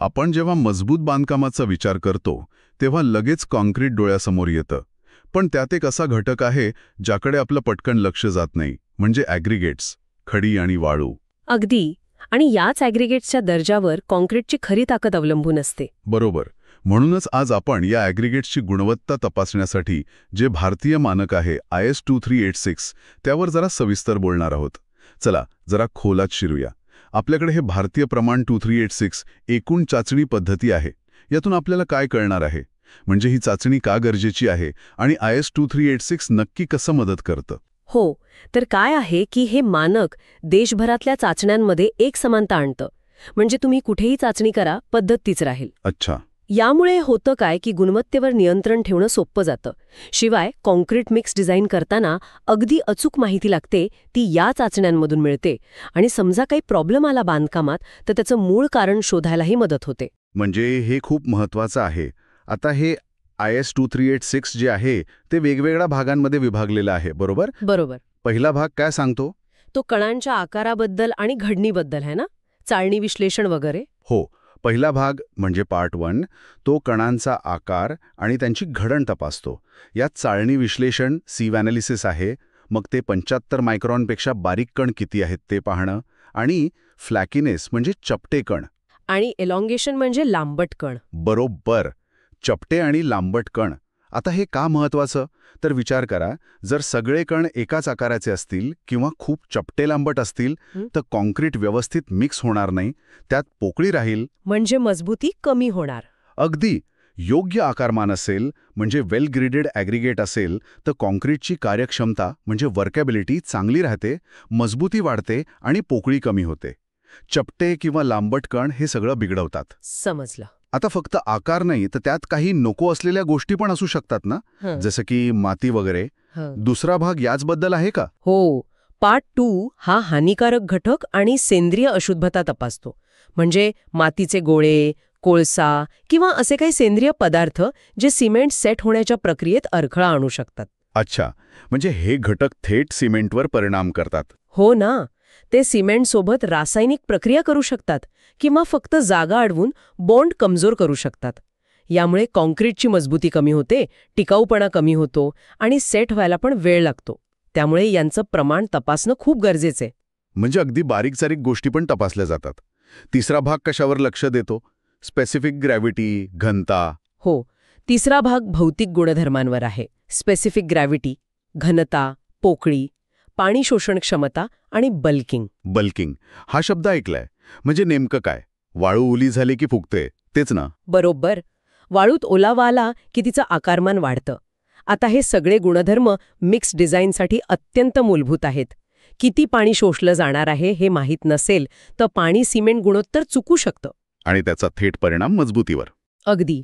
आपण जेव्हा मजबूत बांधकामाचा विचार करतो तेव्हा लगेच काँक्रीट डोळ्यासमोर येतं. पण त्यात एक असा घटक आहे ज्याकडे आपलं पटकन लक्ष जात नाही, म्हणजे ॲग्रिगेट्स, खडी आणि वाळू. अगदी. आणि याच ॲग्रिगेट्सच्या दर्जावर काँक्रीटची खरी ताकद अवलंबून असते. बरोबर. म्हणूनच आज आपण या ॲग्रिगेट्सची गुणवत्ता तपासण्यासाठी जे भारतीय मानक आहे IS 2386 त्यावर जरा सविस्तर बोलणार आहोत. चला जरा खोलात शिरूया. आपल्याकडे हे भारतीय प्रमाण 2386 एकूण चाचणी पद्धती आहे. यातून आपल्याला काय कळणार आहे, म्हणजे ही चाचणी का गरजेची आहे आणि IS 2386 नक्की कसं मदत करतं? हो, तर काय आहे की हे मानक देशभरातल्या चाचण्यांमध्ये एक समानता आणतं. म्हणजे तुम्ही कुठेही चाचणी करा, पद्धत तीच राहील. अच्छा. यामुळे होतं काय की गुणवत्तेवर नियंत्रण ठेवणं सोपं जातं. शिवाय काँक्रीट मिक्स डिझाईन करताना अगदी अचूक माहिती लागते, ती या चाचण्यांमधून मिळते. आणि समजा काही प्रॉब्लेम आला बांधकामात तर त्याचं मूळ कारण शोधायलाही मदत होते. म्हणजे हे खूप महत्त्वाचं आहे. आता हे IS 2386 जे आहे ते वेगवेगळ्या भागांमध्ये विभागलेलं आहे, बरोबर? बरोबर. पहिला भाग काय सांगतो? तो कणांच्या आकाराबद्दल आणि घडणीबद्दल आहे ना, चाळणी विश्लेषण वगैरे. हो, पहिला भाग म्हणजे पार्ट 1 तो कणांचा आकार आणि त्यांची घडण तपासतो. यात चाळणी विश्लेषण सीव ॲनालिसिस आहे. मग ते 75 मायक्रॉनपेक्षा बारीक कण किती आहेत ते पाहणं, आणि फ्लॅकिनेस म्हणजे चपटे कण, आणि एलॉंगेशन म्हणजे लांबट कण. बरोबर, चपटे आणि लांबट कण. आता हे का महत्वाचं? तर विचार करा, जर सगळे कण एकाच आकाराचे असतील किंवा खूप चपटे लांबट असतील तर काँक्रीट व्यवस्थित मिक्स होणार नाही, त्यात पोकळी राहील, म्हणजे मजबूती कमी होणार. अगदी. योग्य आकारमान असेल, म्हणजे वेल ग्रिडेड ॲग्रिगेट असेल तर काँक्रीटची कार्यक्षमता म्हणजे वर्कॅबिलिटी चांगली राहते, मजबूती वाढते आणि पोकळी कमी होते. चपटे किंवा लांबट कण हे सगळं बिघडवतात. समजलं. आता फक्त आकार नाही तर त्यात काही नको असलेल्या गोष्टी पण असू शकतात ना, जसं की माती वगैरे. दुसरा भाग याचबद्दल आहे का? हो, पार्ट 2 हा हानिकारक घटक आणि सेंद्रिय अशुद्धता तपासतो. म्हणजे मातीचे गोळे, कोळसा किंवा असे काही सेंद्रिय पदार्थ जे सिमेंट सेट होण्याच्या प्रक्रियेत अडथळा आणू शकतात. अच्छा, म्हणजे हे घटक थेट सिमेंटवर परिणाम करतात. हो ना, ते सिमेंटसोबत रासायनिक प्रक्रिया करू शकतात किंवा फक्त जागा अडवून बॉन्ड कमजोर करू शकतात. यामुळे काँक्रीटची मजबूती कमी होते, टिकाऊपणा कमी होतो आणि सेट व्हायला पण वेळ लागतो. त्यामुळे यांचं प्रमाण तपासणं खूप गरजेचं आहे. म्हणजे अगदी बारीक सारीक गोष्टी पण तपासल्या जातात. तिसरा भाग कशावर लक्ष देतो? स्पेसिफिक ग्रॅव्हिटी, घनता. हो, तिसरा भाग भौतिक गुणधर्मांवर आहे. स्पेसिफिक ग्रॅव्हिटी, घनता, पोकळी, पाणी शोषण क्षमता आणि बल्किंग. बल्किंग हा शब्द ऐकलाय. म्हणजे नेमकं काय? वाळू ओली झाली की फुगते, तेच ना? बरोबर. वाळूत ओलावा आला की तिचं आकारमान वाढतं. आता हे सगळे गुणधर्म मिक्स डिझाईनसाठी अत्यंत मूलभूत आहेत. किती पाणी शोषलं जाणार आहे हे माहीत नसेल तर पाणी सिमेंट गुणोत्तर चुकू शकतं. आणि त्याचा थेट परिणाम मजबूतीवर. अगदी.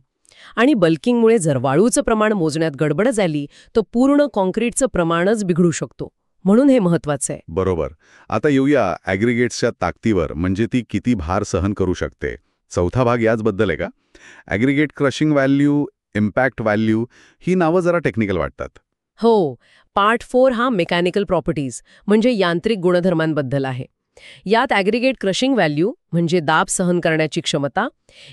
आणि बल्किंगमुळे जर वाळूचं प्रमाण मोजण्यात गडबड झाली तर पूर्ण काँक्रीटचं प्रमाणच बिघडू शकतो. म्हणून हे महत्वाचं आहे. बरोबर. आता येऊया ॲग्रिगेट्सच्या ताकदीवर, म्हणजे ती किती भार सहन करू शकते. चौथा भाग याचबद्दल आहे का? Aggregate crushing value, impact value, ही नावं जरा टेक्निकल वाटतात. हो, पार्ट 4 हा मेकॅनिकल प्रॉपर्टीज म्हणजे यांत्रिक गुणधर्मांबद्दल आहे. यात ॲग्रिगेट क्रशिंग व्हॅल्यू म्हणजे दाब सहन करण्याची क्षमता,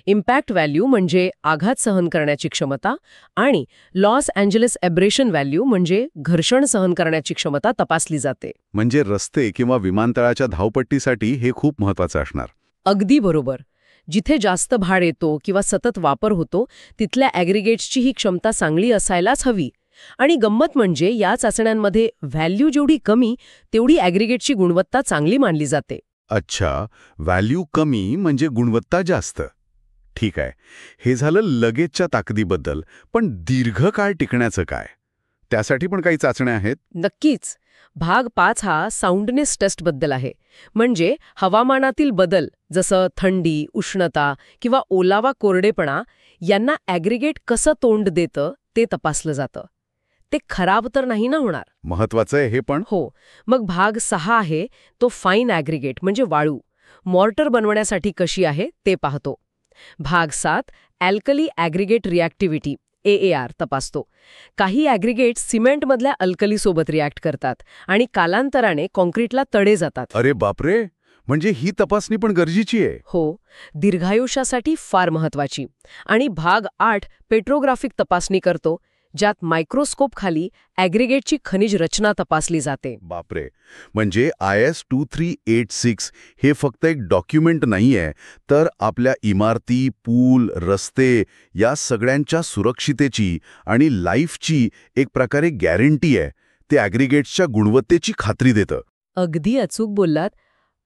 इम्पॅक्ट व्हॅल्यू म्हणजे आघात सहन करण्याची क्षमता आणि लॉस एंजेलिस एब्रेशन व्हॅल्यू म्हणजे घर्षण सहन करण्याची क्षमता तपासली जाते. म्हणजे रस्ते किंवा विमानतळाच्या धावपट्टीसाठी हे खूप महत्त्वाचं असणार. अगदी बरोबर. जिथे जास्त भार येतो किंवा सतत वापर होतो तिथल्या ॲग्रिगेट्सची ही क्षमता चांगली असायलाच हवी. आणि गंमत म्हणजे या चाचण्यांमध्ये व्हॅल्यू जेवढी कमी तेवढी ॲग्रिगेटची गुणवत्ता चांगली मानली जाते. अच्छा, व्हॅल्यू कमी म्हणजे गुणवत्ता जास्त. ठीक आहे, हे झालं लगेचच्या ताकदीबद्दल. पण दीर्घकाळ टिकण्याचं काय? त्यासाठी पण काही चाचण्या आहेत? नक्कीच. भाग 5 हा साऊंडनेस टेस्टबद्दल आहे. म्हणजे हवामानातील बदल जसं थंडी, उष्णता किंवा ओलावा, कोरडेपणा यांना ॲग्रिगेट कसं तोंड देतं ते तपासलं जातं. ते खराब तर नाही ना होणार. महत्वाचं आहे हे पण. हो. मग भाग 6 आहे तो फाईन ॲग्रिगेट म्हणजे वाळू. मॉर्टर बनवण्यासाठी कशी आहे ते पाहतो. भाग 7 अल्कली ॲग्रिगेट रिॲक्टिव्हिटी AAR तपासतो. काही ॲग्रिगेट सिमेंटमधल्या अल्कलीसोबत रिॲक्ट करतात आणि कालांतराने काँक्रीटला तडे जातात. अरे बापरे, म्हणजे ही तपासणी पण गरजेची आहे. हो, दीर्घायुष्यासाठी फार महत्वाची. आणि भाग 8 पेट्रोग्राफिक तपासणी करतो, ज्यात मायक्रोस्कोप खाली ॲग्रिगेटची खनिज रचना तपासली जाते. बापरे, म्हणजे IS 2386 हे फक्त एक डॉक्युमेंट नाहीये, तर आपल्या इमारती, पूल, रस्ते या सगळ्यांच्या सुरक्षितेची आणि लाईफची एक प्रकारे गॅरंटी आहे. ते ॲग्रिगेट्सच्या गुणवत्तेची खात्री देतं. अगदी अचूक बोललात.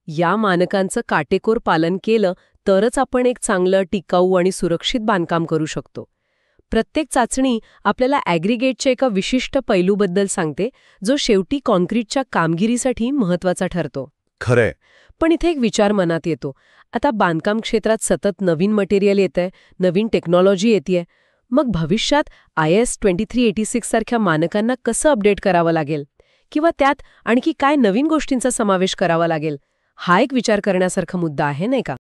या मानकांचं काटेकोर पालन केलं तरच आपण एक चांगलं, टिकाऊ आणि सुरक्षित बांधकाम करू शकतो. प्रत्येक चाचणी आपल्याला ॲग्रिगेटच्या एका विशिष्ट पैलूबद्दल सांगते, जो शेवटी कॉन्क्रीटच्या कामगिरीसाठी महत्त्वाचा ठरतो. खरंय. पण इथे एक विचार मनात येतो. आता बांधकाम क्षेत्रात सतत नवीन मटेरियल येतंय, नवीन टेक्नॉलॉजी येतेय. मग भविष्यात IS 2386 सारख्या मानकांना कसं अपडेट करावं लागेल? किंवा त्यात आणखी काय नवीन गोष्टींचा समावेश करावा लागेल? हा एक विचार करण्यासारखा मुद्दा आहे, नाही का?